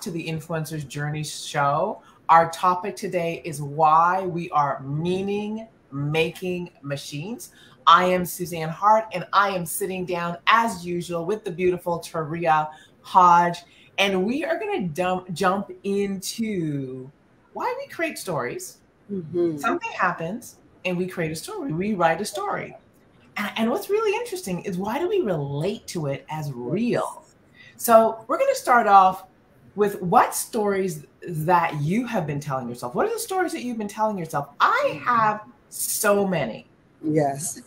to the Influencers Journey show. Our topic today is why we are meaning-making machines. I am Suzanne Hart, and I am sitting down, as usual, with the beautiful Taria Hodge, and we are going to jump into why we create stories. Something happens, and we create a story. We write a story. And what's really interesting is, why do we relate to it as real? So we're going to start off with what stories that you have been telling yourself. What are the stories that you've been telling yourself? I have so many. Yes.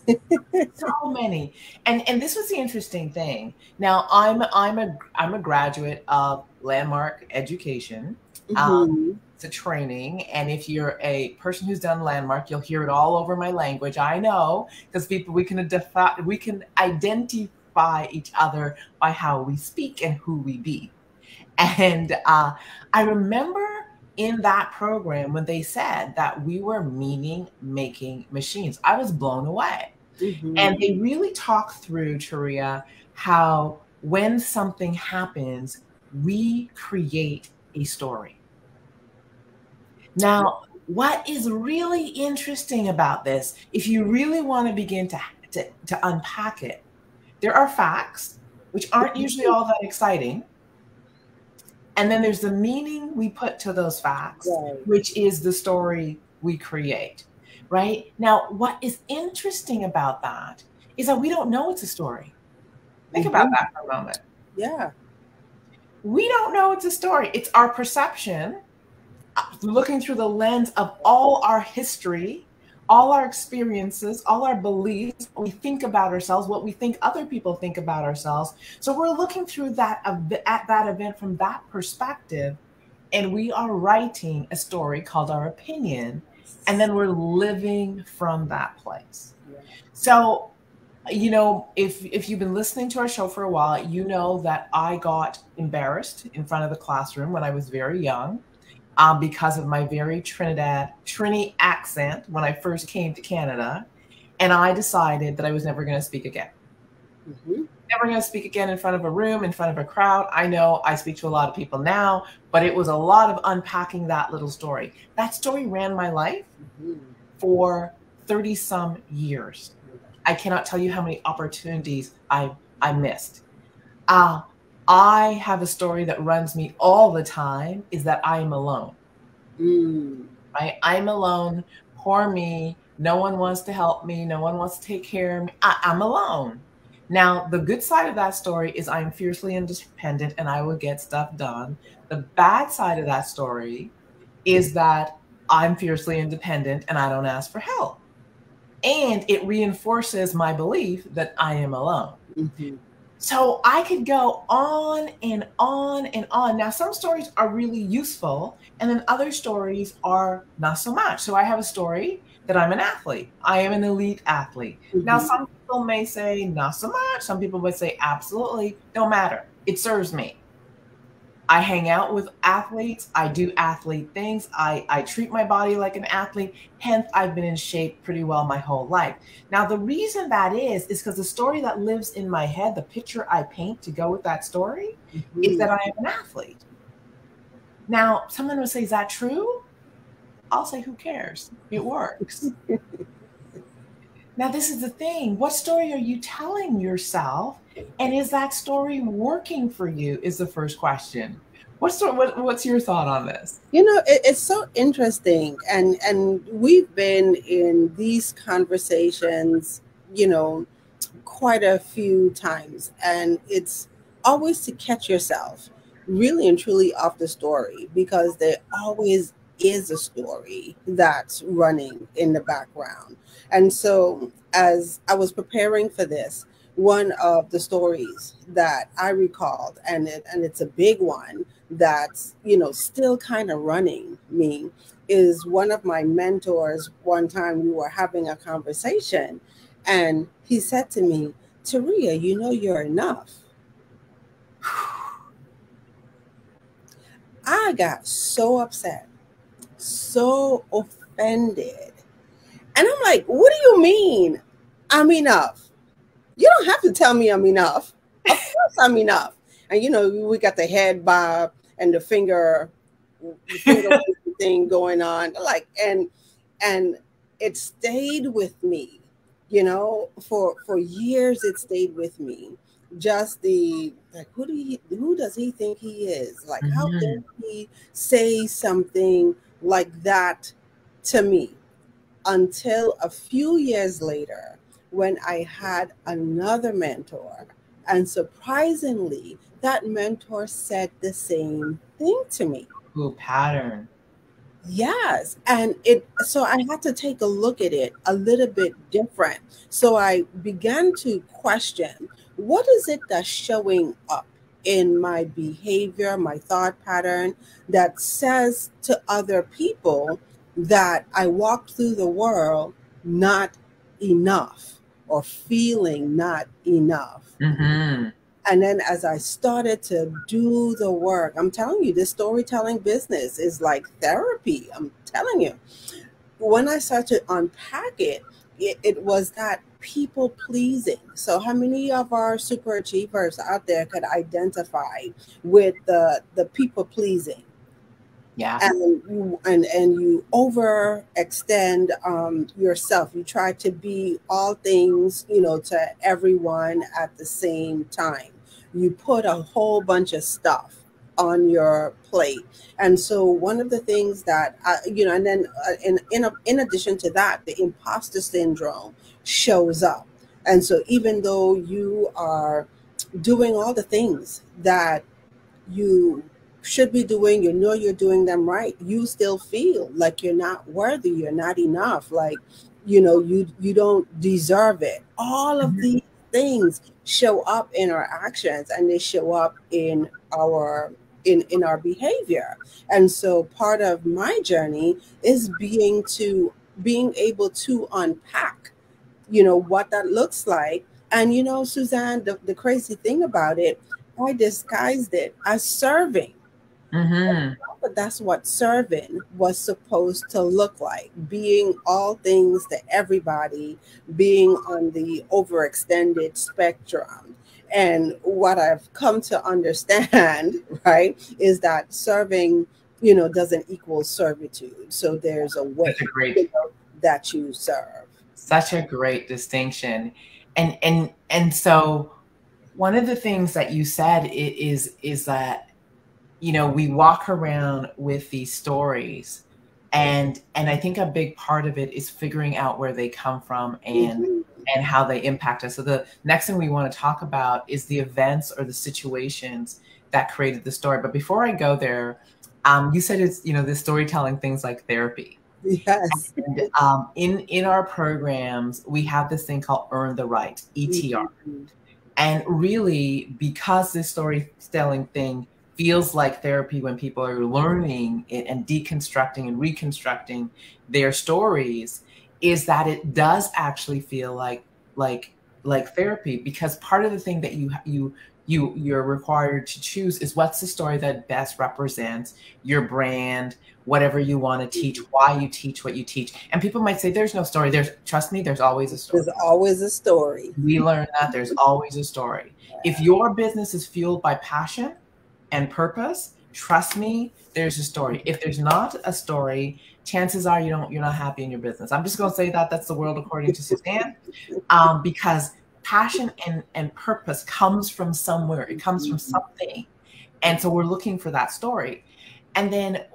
So many. And this was the interesting thing. Now I'm a graduate of Landmark Education. It's a training, and if you're a person who's done Landmark, you'll hear it all over my language. I know, because we can identify each other by how we speak and who we be. And I remember in that program when they said that we were meaning-making machines. I was blown away. And they really talk through, Taria, how when something happens, we create a story. Now, what is really interesting about this, if you really want to begin to unpack it, there are facts, which aren't usually all that exciting. And then there's the meaning we put to those facts, which is the story we create, right? Now, what is interesting about that is that we don't know it's a story. Think about that for a moment. Yeah. We don't know it's a story. It's our perception, looking through the lens of all our history, all our experiences, all our beliefs, what we think about ourselves, what we think other people think about ourselves. So we're looking through that at that event from that perspective, and we are writing a story called our opinion, and then we're living from that place. So, you know, if you've been listening to our show for a while, you know that I got embarrassed in front of the classroom when I was very young. Because of my very Trini accent when I first came to Canada. And I decided that I was never going to speak again. Never going to speak again in front of a room, in front of a crowd. I know I speak to a lot of people now, but it was a lot of unpacking that little story. That story ran my life for 30 some years. I cannot tell you how many opportunities I missed. I have a story that runs me all the time, is that I am alone. Right? I'm alone. Poor me. No one wants to help me. No one wants to take care of me. I'm alone. Now, the good side of that story is I'm fiercely independent and I will get stuff done. The bad side of that story is that I'm fiercely independent and I don't ask for help. And it reinforces my belief that I am alone. So I could go on and on and on. Now, some stories are really useful, and then other stories are not so much. So I have a story that I'm an athlete. I am an elite athlete. Now, some people may say not so much. Some people would say absolutely. Don't matter. It serves me. I hang out with athletes. I do athlete things. I treat my body like an athlete. Hence, I've been in shape pretty well my whole life. Now, the reason that is because the story that lives in my head, the picture I paint to go with that story, is that I am an athlete. Now, someone would say, is that true? I'll say, who cares? It works. Now, this is the thing. What story are you telling yourself? And is that story working for you is the first question. What's your thought on this? You know, it's so interesting. And we've been in these conversations, you know, quite a few times. And it's always to catch yourself really and truly off the story, because there always is a story that's running in the background. And so as I was preparing for this, one of the stories that I recalled, and it's a big one that's, you know, still kind of running me, is one of my mentors. One time we were having a conversation and he said to me, Taria, you know you're enough. I got so upset, so offended. And I'm like, what do you mean I'm enough? You don't have to tell me I'm enough. Of course I'm enough. And, you know, we got the head bob and the finger thing going on, like, and it stayed with me, for years. It stayed with me. Just the, like, who does he think he is? Like, how Mhm. dare he say something like that to me? Until a few years later, when I had another mentor, and surprisingly, that mentor said the same thing to me. Ooh, pattern. Yes, and so I had to take a look at it a little bit different. So I began to question, what is it that's showing up in my behavior, my thought pattern, that says to other people that I walk through the world not enough, or feeling not enough. Mm-hmm. And then as I started to do the work, I'm telling you, this storytelling business is like therapy. I'm telling you. When I started to unpack it, it was that people pleasing. So how many of our super achievers out there could identify with the people pleasing? Yeah. And you overextend yourself. You try to be all things, to everyone at the same time. You put a whole bunch of stuff on your plate. And so one of the things that and then in addition to that, the imposter syndrome shows up. And so even though you are doing all the things that you should be doing, you're doing them right, you still feel like you're not worthy, you're not enough, like, you don't deserve it. All of Mhm. these things show up in our actions, and they show up in our behavior. And so part of my journey is being able to unpack, what that looks like. And Suzanne, the crazy thing about it, I disguised it as serving. Mm-hmm. But that's what serving was supposed to look like, being all things to everybody, being on the overextended spectrum. And what I've come to understand, right, is that serving, doesn't equal servitude. So there's a Such a way, great, that you serve. such a great distinction. And so one of the things that you said is that, we walk around with these stories, and I think a big part of it is figuring out where they come from Mhm. and how they impact us. So the next thing we want to talk about is the events or the situations that created the story. But before I go there, you said it's, the storytelling things like therapy. Yes. And in our programs, we have this thing called Earn the Right, ETR. Mhm. And really, because this storytelling thing feels like therapy when people are learning it and deconstructing and reconstructing their stories, is that it does actually feel like like therapy, because part of the thing that you're required to choose is what's the story that best represents your brand, whatever you want to teach, why you teach what you teach. And people might say there's no story. Trust me, there's always a story. There's always a story. We learn that there's always a story. If your business is fueled by passion and purpose, trust me, there's a story. If there's not a story, chances are you're not happy in your business. I'm just going to say that that's the world according to Suzanne, because passion and purpose comes from somewhere. It comes from something, and so we're looking for that story. And then,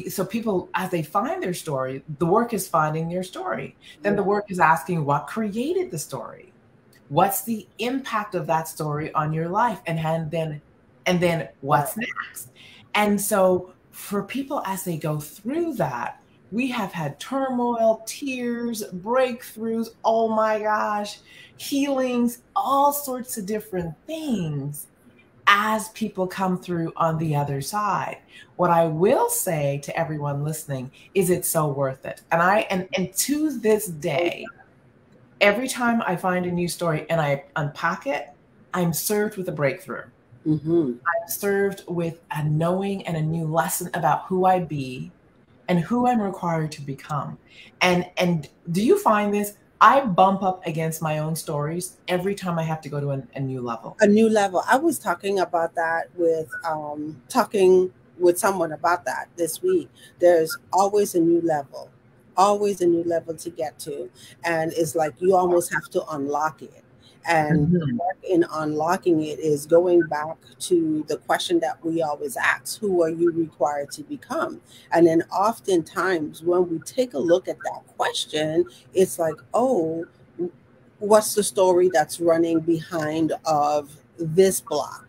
so people, as they find their story, the work is finding their story. Then the work is asking what created the story. What's the impact of that story on your life? And then what's next? And so for people as they go through that, we have had turmoil, tears, breakthroughs, oh my gosh, healings, all sorts of different things as people come through on the other side. What I will say to everyone listening is it's so worth it. And to this day, every time I find a new story and I unpack it, I'm served with a breakthrough. Mm-hmm. I'm served with a knowing and a new lesson about who I be and who I'm required to become. And do you find this? I bump up against my own stories every time I have to go to a new level. A new level. I was talking about that with talking with someone about that this week. There's always a new level to get to. And it's like you almost have to unlock it. And the Mhm. work in unlocking it is going back to the question that we always ask: who are you required to become? And then oftentimes when we take a look at that question, it's like, oh, what's the story that's running behind of this block?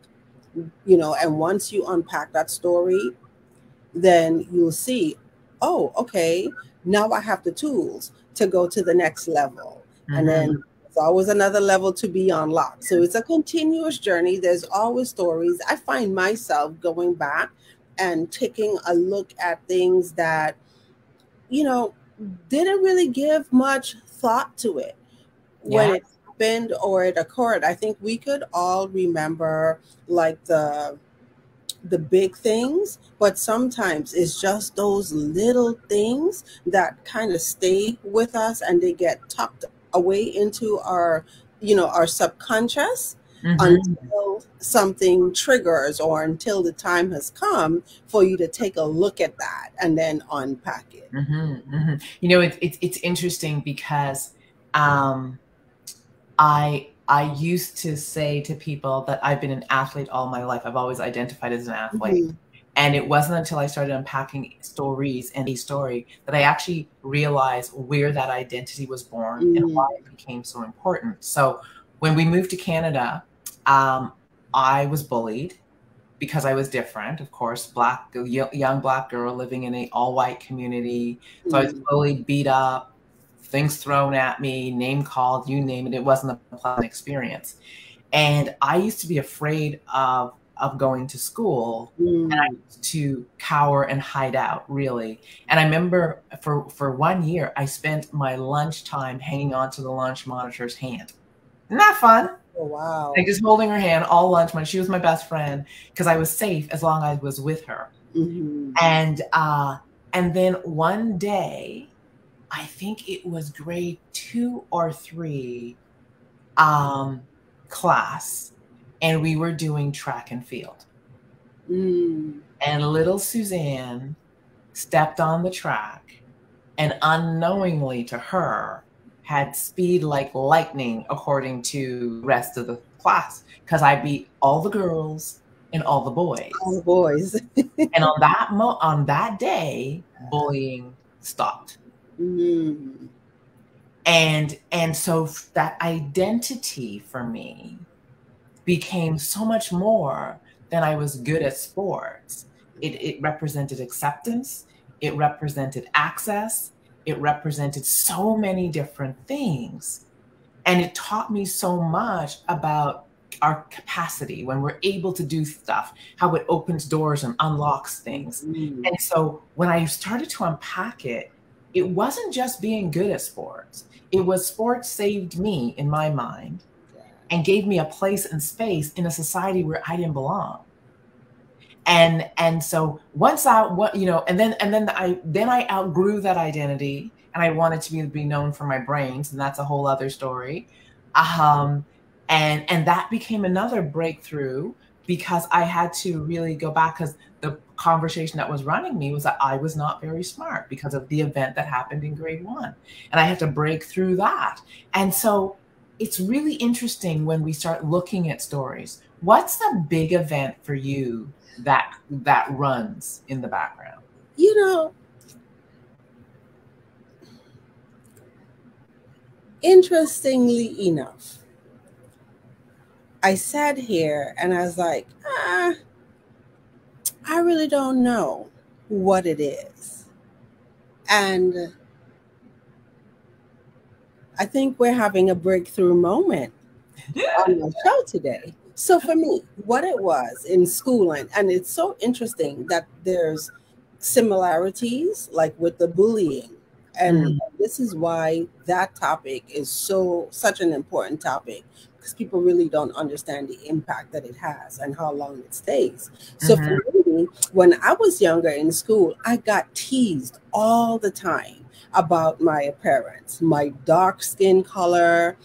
And once you unpack that story, then you'll see, oh, okay, now I have the tools to go to the next level. And then Mhm. there's always another level to be unlocked. So it's a continuous journey. There's always stories. I find myself going back and taking a look at things that, you know, didn't really give much thought to it when Yeah. it happened or it occurred. I think we could all remember like the big things, but sometimes it's just those little things that kind of stay with us and they get tucked away into our subconscious Mhm. until something triggers or until the time has come for you to take a look at that and then unpack it. Mhm. Mhm. It's interesting because um, I used to say to people that I've been an athlete all my life. I've always identified as an athlete. Mhm. And it wasn't until I started unpacking stories and a story that I actually realized where that identity was born and why Mm. it became so important. So when we moved to Canada, I was bullied because I was different, of course, young black girl living in an all white community. So I was Mm. bullied, beat up, things thrown at me, name called, you name it. It wasn't a pleasant experience. And I used to be afraid of going to school, and I Mm. used to cower and hide out, really. And I remember for 1 year, I spent my lunchtime hanging onto the lunch monitor's hand. Isn't that fun? Oh, Like wow. just holding her hand all lunch money. She was my best friend because I was safe as long as I was with her. Hmm. And then one day, I think it was grade 2 or 3, um, class, and we were doing track and field. Mm. And little Suzanne stepped on the track and unknowingly to her had speed like lightning according to the rest of the class because I beat all the girls and all the All boys. the boys. And on that day, bullying stopped. Mm. And so that identity for me became so much more than I was good at sports. It represented acceptance, it represented access, it represented so many different things. And it taught me so much about our capacity when we're able to do stuff, how it opens doors and unlocks things. Mm. And so when I started to unpack it, it wasn't just being good at sports. It was sports saved me in my mind and gave me a place and space in a society where I didn't belong. And so once I what and then I outgrew that identity and I wanted to be known for my brains, and that's a whole other story. Um and that became another breakthrough because I had to really go back because the conversation that was running me was that I was not very smart because of the event that happened in grade 1. And I had to break through that. And so it's really interesting when we start looking at stories. What's the big event for you that runs in the background? You know, interestingly enough, I sat here and I was like, I really don't know what it is. And I think we're having a breakthrough moment on the show today. So for me, what it was in schooling, and it's so interesting that there's similarities like with the bullying. And Mhm, this is why that topic is such an important topic because people really don't understand the impact that it has and how long it stays. So for mhm, me, when I was younger in school, I got teased all the time about my appearance, my dark skin color.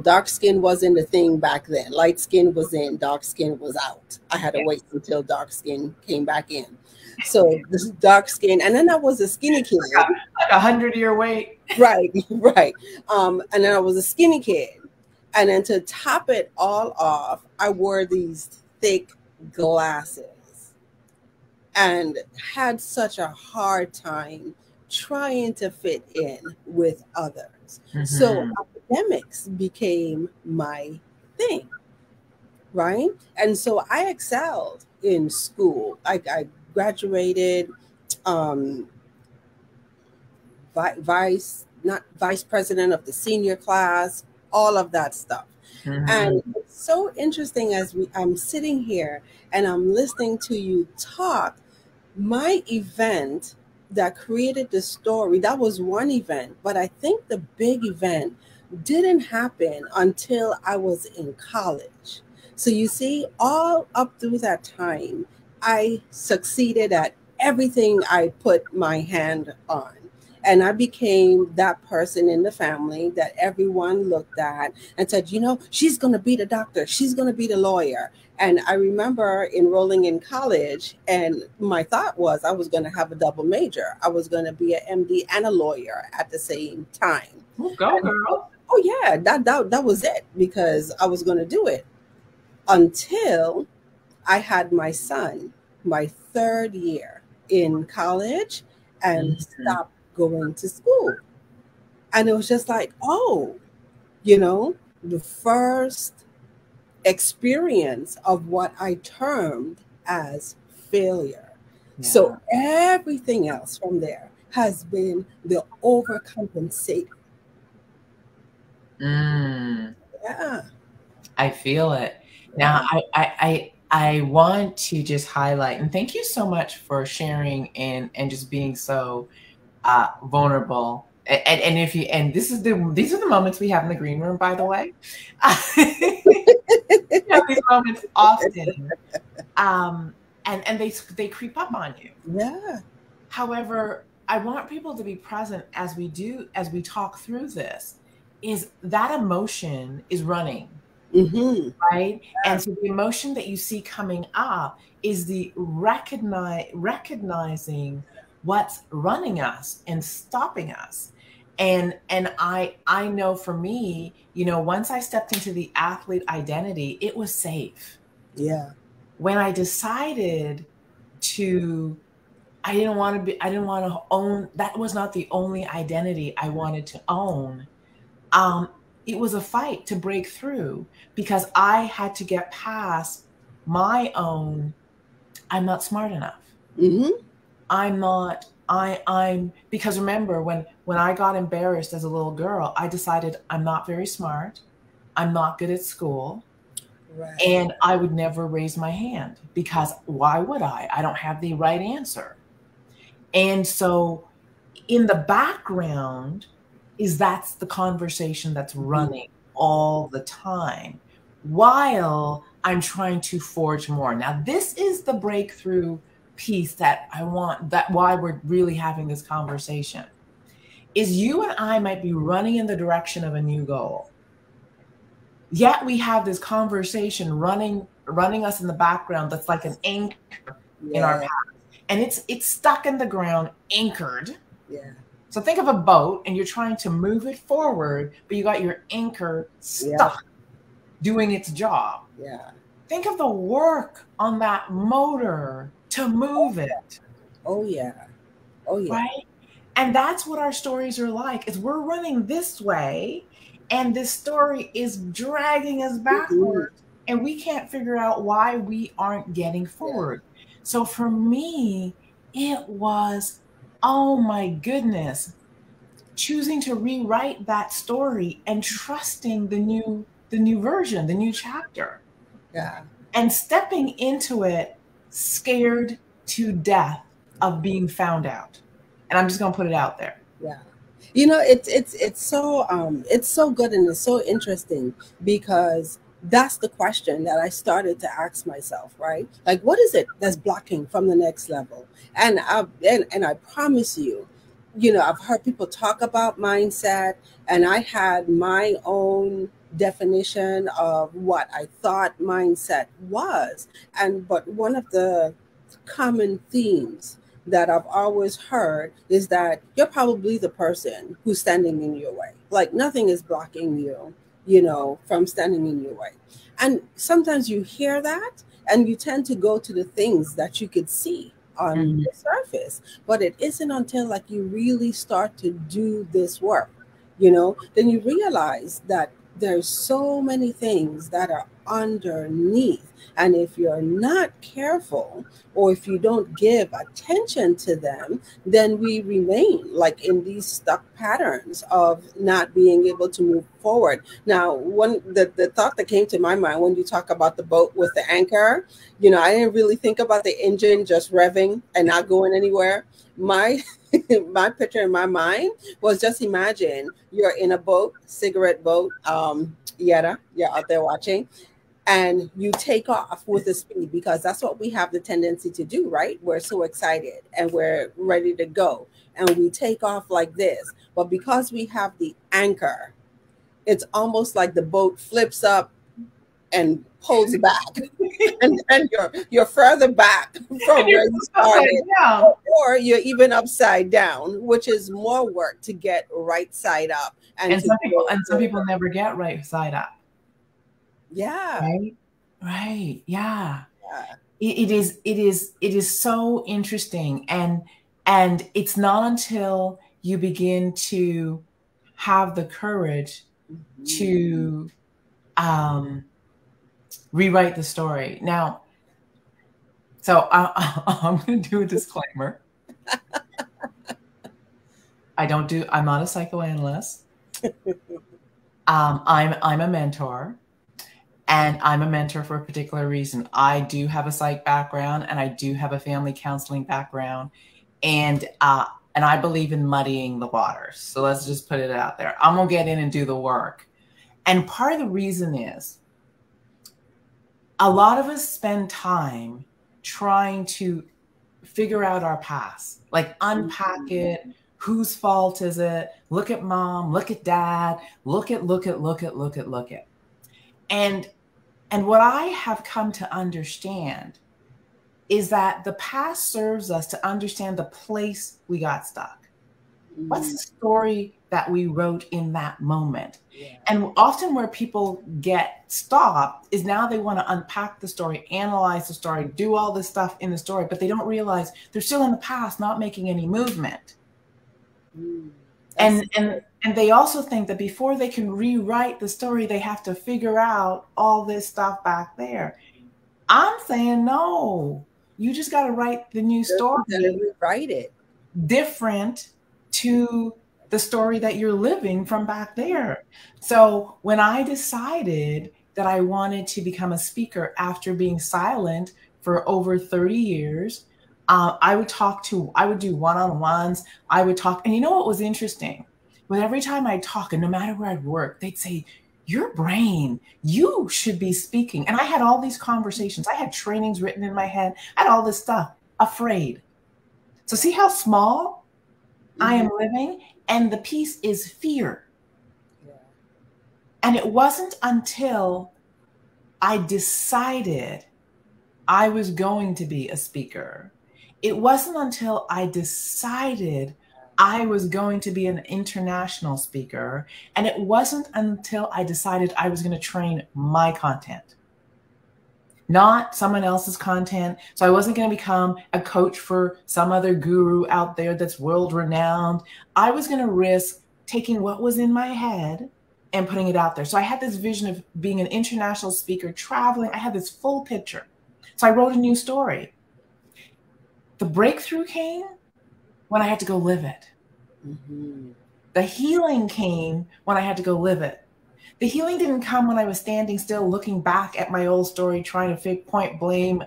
Dark skin wasn't a thing back then. Light skin was in, dark skin was out. I had to yeah, wait until dark skin came back in. So this dark skin, and then I was a skinny kid. Like 100-year wait. Right, right. And then I was a skinny kid. And then to top it all off, I wore these thick glasses and had such a hard time trying to fit in with others. So academics became my thing, right? And so I excelled in school. I graduated um, not vice president of the senior class, all of that stuff. And it's so interesting as I'm sitting here and I'm listening to you talk. My event that created the story, that was one event, but I think the big event didn't happen until I was in college. So you see, all up through that time, I succeeded at everything I put my hand on. And I became that person in the family that everyone looked at and said, you know, she's going to be the doctor. She's going to be the lawyer. And I remember enrolling in college, and my thought was I was going to have a double major. I was going to be an MD and a lawyer at the same time. Oh, go, girl. Oh, yeah, that was it, because I was going to do it until I had my son, my third year in college, and stopped going to school. And it was just like, oh, you know, the first experience of what I termed as failure. Yeah. So everything else from there has been the overcompensating. Yeah. I feel it. Now, I want to just highlight, and thank you so much for sharing and just being so vulnerable. And if you, and these are the moments we have in the green room, by the way. We have these moments often, and they creep up on you. Yeah. However, I want people to be present as we talk through this. Is that emotion is running, right? Yeah. And so the emotion that you see coming up is the recognizing what's running us and stopping us. And I know for me, you know, once I stepped into the athlete identity, it was safe. Yeah. When I decided I didn't want to own, that was not the only identity I wanted to own. It was a fight to break through, because I had to get past my own, I'm not smart enough. Because remember, when I got embarrassed as a little girl, I decided I'm not very smart. I'm not good at school. Right. And I would never raise my hand, because why would I? I don't have the right answer. And so in the background that's the conversation that's running all the time while I'm trying to forge more. Now, this is the breakthrough piece that I want, that why we're really having this conversation, is you and I might be running in the direction of a new goal. Yet we have this conversation running us in the background that's like an anchor in our past. And it's stuck in the ground, anchored. Yeah. So think of a boat and you're trying to move it forward, but you got your anchor stuck doing its job. Yeah. Think of the work on that motor to move it. Oh yeah. Oh yeah. Right? And that's what our stories are like, is we're running this way and this story is dragging us backwards and we can't figure out why we aren't getting forward. So for me, it was, oh my goodness, choosing to rewrite that story and trusting the new version, the new chapter. Yeah. And stepping into it scared to death of being found out. And I'm just going to put it out there. Yeah. You know, it's so good, and it's so interesting, because that's the question that I started to ask myself, right? Like, what is it that's blocking from the next level? And I promise you, you know, I've heard people talk about mindset, and I had my own definition of what I thought mindset was. But one of the common themes that I've always heard is that you're probably the person who's standing in your way. Like nothing is blocking you, from standing in your way. And sometimes you hear that and you tend to go to the things that you could see on Mhm. the surface. But it isn't until like you really start to do this work, then you realize that there's so many things that are underneath. And if you're not careful, or if you don't give attention to them, then we remain like in these stuck patterns of not being able to move forward. Now, the thought that came to my mind when you talk about the boat with the anchor, I didn't really think about the engine just revving and not going anywhere. My my picture in my mind was, just imagine you're in a boat, cigarette boat, Yetta, you're out there watching, and you take off with the speed, because that's what we have the tendency to do, right? We're so excited and we're ready to go, and we take off like this. But because we have the anchor, it's almost like the boat flips up and pulls back, and then you're further back from where you started, Yeah. or you're even upside down, which is more work to get right side up and And to some people never get right side up. yeah. Right? Right. Yeah. Yeah. It is so interesting. And it's not until you begin to have the courage to rewrite the story. Now, so I'm going to do a disclaimer. I'm not a psychoanalyst. I'm a mentor, and I'm a mentor for a particular reason. I do have a psych background, and I do have a family counseling background, and I believe in muddying the waters. So let's just put it out there. I'm gonna get in and do the work. And part of the reason is a lot of us spend time trying to figure out our past, like unpack it. Whose fault is it? Look at mom, look at dad, look at. And what I have come to understand is that the past serves us to understand the place we got stuck. What's the story that we wrote in that moment? Yeah. And often where people get stopped is now they want to unpack the story, analyze the story, do all this stuff in the story, but they don't realize they're still in the past, not making any movement. And they also think that before they can rewrite the story, they have to figure out all this stuff back there. I'm saying, no, you just got to write the new story. Rewrite it different to the story that you're living from back there. So when I decided that I wanted to become a speaker after being silent for over 30 years, I would do one-on-ones. I would talk. And you know what was interesting? But every time I talk, and no matter where I'd work, they'd say, your brain, you should be speaking. And I had all these conversations. I had trainings written in my head. I had all this stuff, afraid. So see how small I am living? And the piece is fear. Yeah. And it wasn't until I decided I was going to be a speaker. It wasn't until I decided I was going to be an international speaker. And it wasn't until I decided I was going to train my content, not someone else's content. So I wasn't going to become a coach for some other guru out there that's world renowned. I was going to risk taking what was in my head and putting it out there. So I had this vision of being an international speaker, traveling. I had this full picture. So I wrote a new story. The breakthrough came when I had to go live it. The healing came when I had to go live it. The healing didn't come when I was standing still, looking back at my old story, trying to point blame,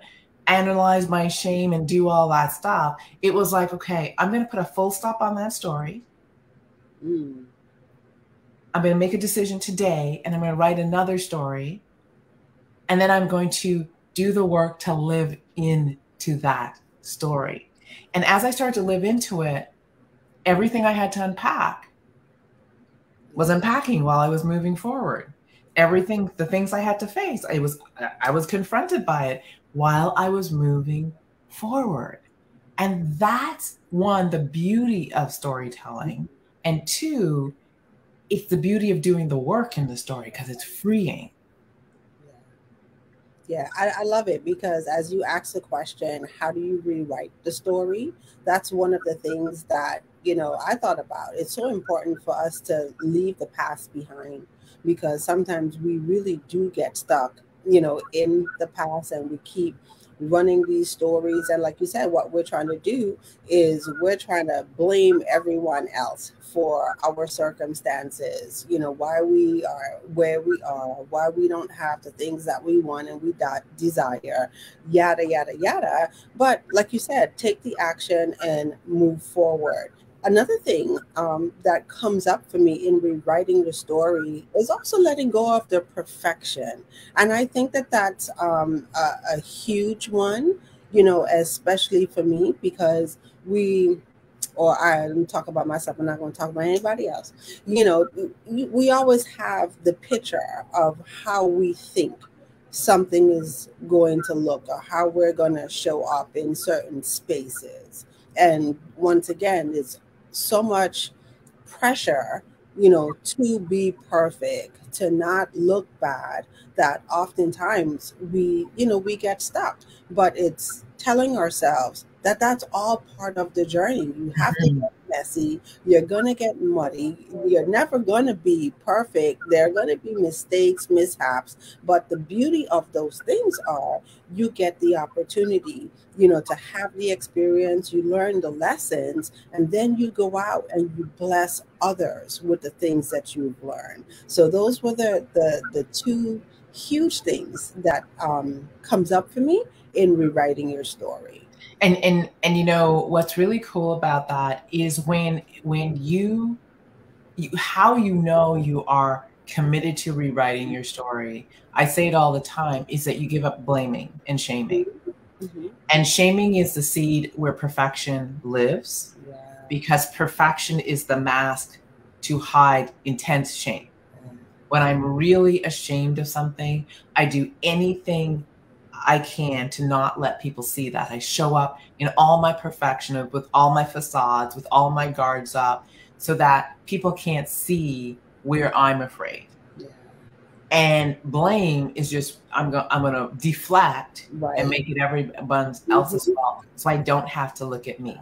analyze my shame, and do all that stuff. It was like, okay, I'm going to put a full stop on that story. I'm going to make a decision today, and I'm going to write another story. And then I'm going to do the work to live into that story. And as I started to live into it, everything I had to unpack was unpacking while I was moving forward. Everything, the things I had to face, I was confronted by it while I was moving forward. And that's one, the beauty of storytelling. And two, it's the beauty of doing the work in the story because it's freeing. Yeah, I love it because as you ask the question, how do you rewrite the story? That's one of the things that, I thought about. It's so important for us to leave the past behind because sometimes we really do get stuck, in the past and we keep running these stories. And like you said, what we're trying to do is we're trying to blame everyone else for our circumstances, why we are where we are, why we don't have the things that we want and we desire, yada, yada, yada. But like you said, take the action and move forward. Another thing that comes up for me in rewriting the story is also letting go of the perfection. And I think that that's a huge one, especially for me because I'm talking about myself, I'm not going to talk about anybody else. We always have the picture of how we think something is going to look or how we're going to show up in certain spaces. And once again, it's so much pressure, to be perfect, to not look bad, that oftentimes we get stuck. But it's telling ourselves that that's all part of the journey. You have to get messy. You're going to get muddy. You're never going to be perfect. There are going to be mistakes, mishaps. But the beauty of those things are you get the opportunity, to have the experience, you learn the lessons, and then you go out and you bless others with the things that you've learned. So those were the two huge things that comes up for me in rewriting your story. And what's really cool about that is when you how you are committed to rewriting your story. I say it all the time, is that you give up blaming and shaming. Mm-hmm. And shaming is the seed where perfection lives, because perfection is the mask to hide intense shame. When I'm really ashamed of something, I do anything I can to not let people see that. I show up in all my perfection, with all my facades, with all my guards up, so that people can't see where I'm afraid. Yeah. And blame is just, I'm gonna deflect and make it everyone else's fault, so I don't have to look at me.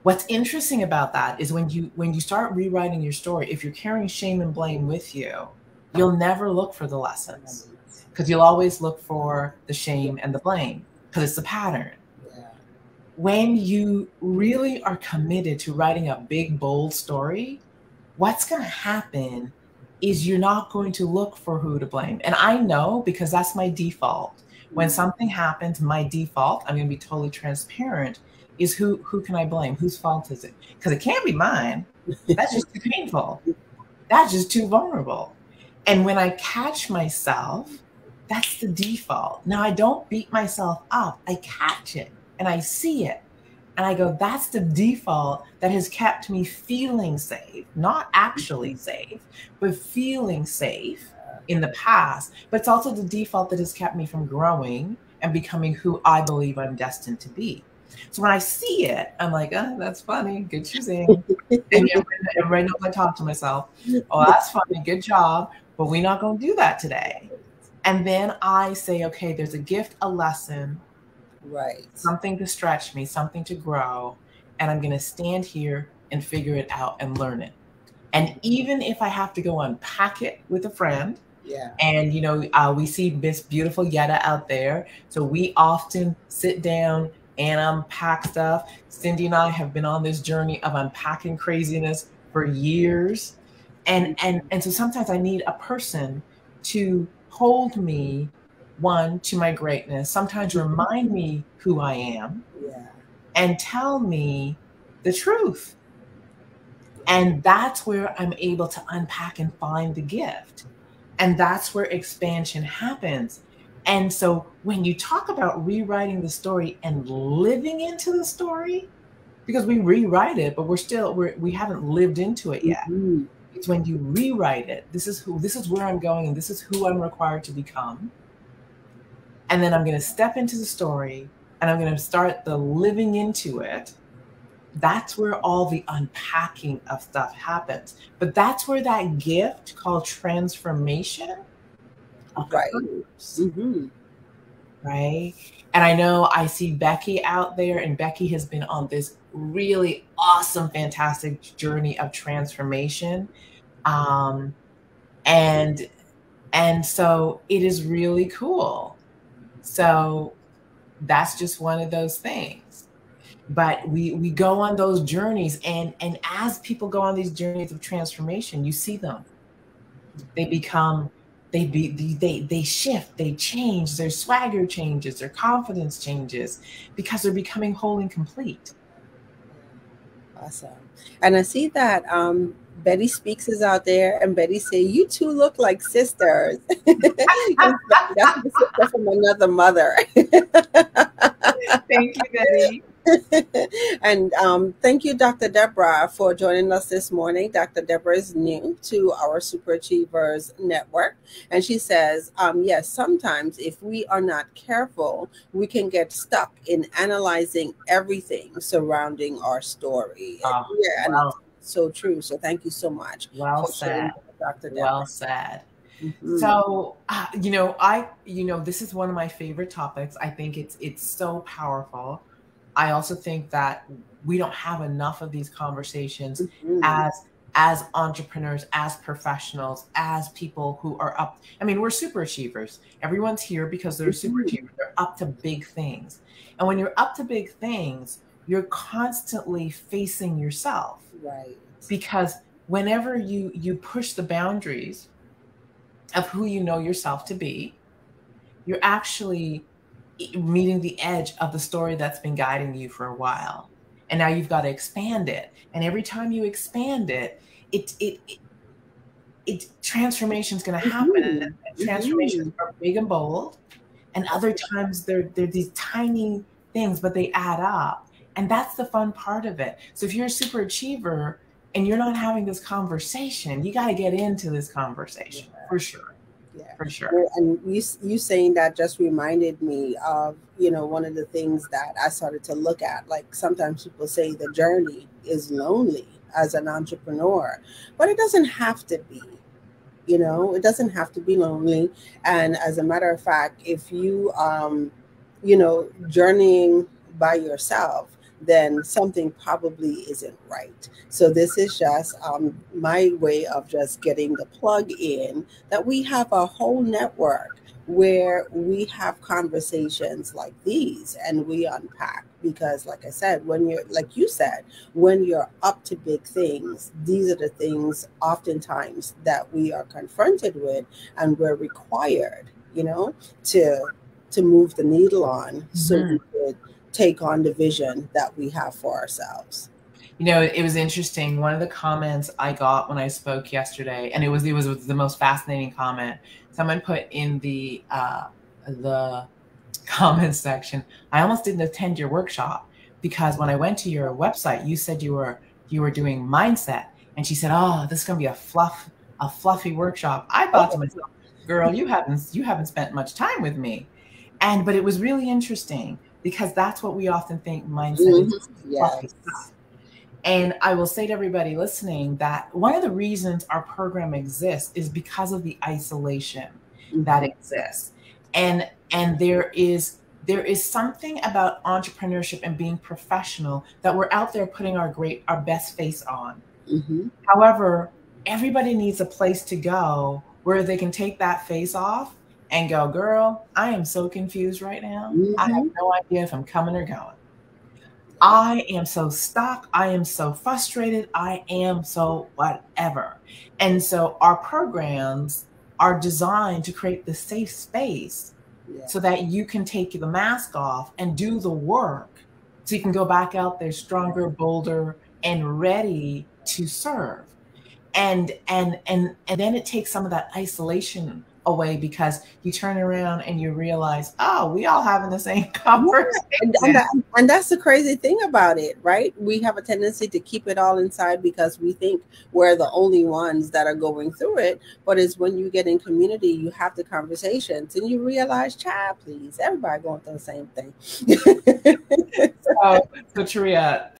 What's interesting about that is when you start rewriting your story, if you're carrying shame and blame with you, you'll never look for the lessons, because you'll always look for the shame and the blame, because it's the pattern. Yeah. When you really are committed to writing a big, bold story, what's going to happen is you're not going to look for who to blame. And I know, because that's my default. When something happens, my default, I'm going to be totally transparent, is who can I blame? Whose fault is it? Because it can't be mine. That's just too painful. That's just too vulnerable. And when I catch myself, that's the default. Now, I don't beat myself up. I catch it and I see it. And I go, that's the default that has kept me feeling safe, not actually safe, but feeling safe in the past. But it's also the default that has kept me from growing and becoming who I believe I'm destined to be. So when I see it, I'm like, oh, that's funny. Good choosing. And everybody knows I talk to myself. Oh, that's funny. Good job. But we're not going to do that today. And then I say, okay, there's a gift, a lesson, right? Something to stretch me, something to grow. And I'm going to stand here and figure it out and learn it. And even if I have to go unpack it with a friend, and we see this beautiful Yetta out there, so we often sit down and unpack stuff. Cindy and I have been on this journey of unpacking craziness for years, and so sometimes I need a person to hold me, one, to my greatness, sometimes remind me who I am, and tell me the truth. And that's where I'm able to unpack and find the gift. And that's where expansion happens. And so when you talk about rewriting the story and living into the story, because we rewrite it, but we haven't lived into it yet. Mm-hmm. It's when you rewrite it, this is where I'm going, and this is who I'm required to become. And then I'm going to step into the story and I'm going to start the living into it, that's where all the unpacking of stuff happens. But that's where that gift called transformation Right. occurs. Right. And I know I see Becky out there, and Becky has been on this really awesome, fantastic journey of transformation. And so it is really cool. So that's just one of those things. But we go on those journeys, and as people go on these journeys of transformation, you see them. They become, they shift, they change, their swagger changes, their confidence changes, because they're becoming whole and complete. Awesome. And I see that Betty Speaks is out there, and Betty say, "You two look like sisters." That's the sister from another mother. Thank you, Betty. And thank you, Dr. Deborah, for joining us this morning. Dr. Deborah is new to our Super Achievers Network. And she says, yes, sometimes if we are not careful, we can get stuck in analyzing everything surrounding our story. Yeah, and it's so true. So thank you so much. Well said, Dr. Deborah. Well said. Mm-hmm. So, this is one of my favorite topics. I think it's so powerful. I also think that we don't have enough of these conversations as entrepreneurs, as professionals, as people who are up. I mean, we're super achievers. Everyone's here because they're super achievers. They're up to big things. And when you're up to big things, you're constantly facing yourself. Right. Because whenever you push the boundaries of who you know yourself to be, you're actually meeting the edge of the story that's been guiding you for a while. And now you've got to expand it. And every time you expand it, transformation is going to happen. And transformations are big and bold. And other times they're these tiny things, but they add up. And that's the fun part of it. So if you're a super achiever and you're not having this conversation, you got to get into this conversation for sure. Yeah, for sure. And you saying that just reminded me of, one of the things that I started to look at. Like sometimes people say the journey is lonely as an entrepreneur, but it doesn't have to be. It doesn't have to be lonely. And as a matter of fact, if you, journeying by yourself, then something probably isn't right. So this is just my way of just getting the plug in that we have a whole network where we have conversations like these and we unpack. Because like I said, when you're up to big things, these are the things oftentimes that we are confronted with and we're required, to move the needle on so we could take on the vision that we have for ourselves. It was interesting. One of the comments I got when I spoke yesterday, and it was the most fascinating comment. Someone put in the comments section, "I almost didn't attend your workshop because when I went to your website, you said you were doing mindset." And she said, "Oh, this is gonna be a fluffy workshop." I thought to myself, "Girl, you haven't spent much time with me." But it was really interesting, because that's what we often think mindset is. Yes. And I will say to everybody listening that one of the reasons our program exists is because of the isolation that exists. And there is something about entrepreneurship and being professional that we're out there putting our best face on. However, everybody needs a place to go where they can take that face off and go, "Girl, I am so confused right now. I have no idea if I'm coming or going. I am so stuck. I am so frustrated. I am so whatever." And so our programs are designed to create the safe space so that you can take the mask off and do the work so you can go back out there stronger, bolder, and ready to serve. And then it takes some of that isolation away because you turn around and you realize, oh, we all having the same Yeah, conversation. and that's the crazy thing about it, right? We have a tendency to keep it all inside because we think we're the only ones that are going through it. But it's when you get in community, you have the conversations and you realize, child, please, everybody going through the same thing. So Tria,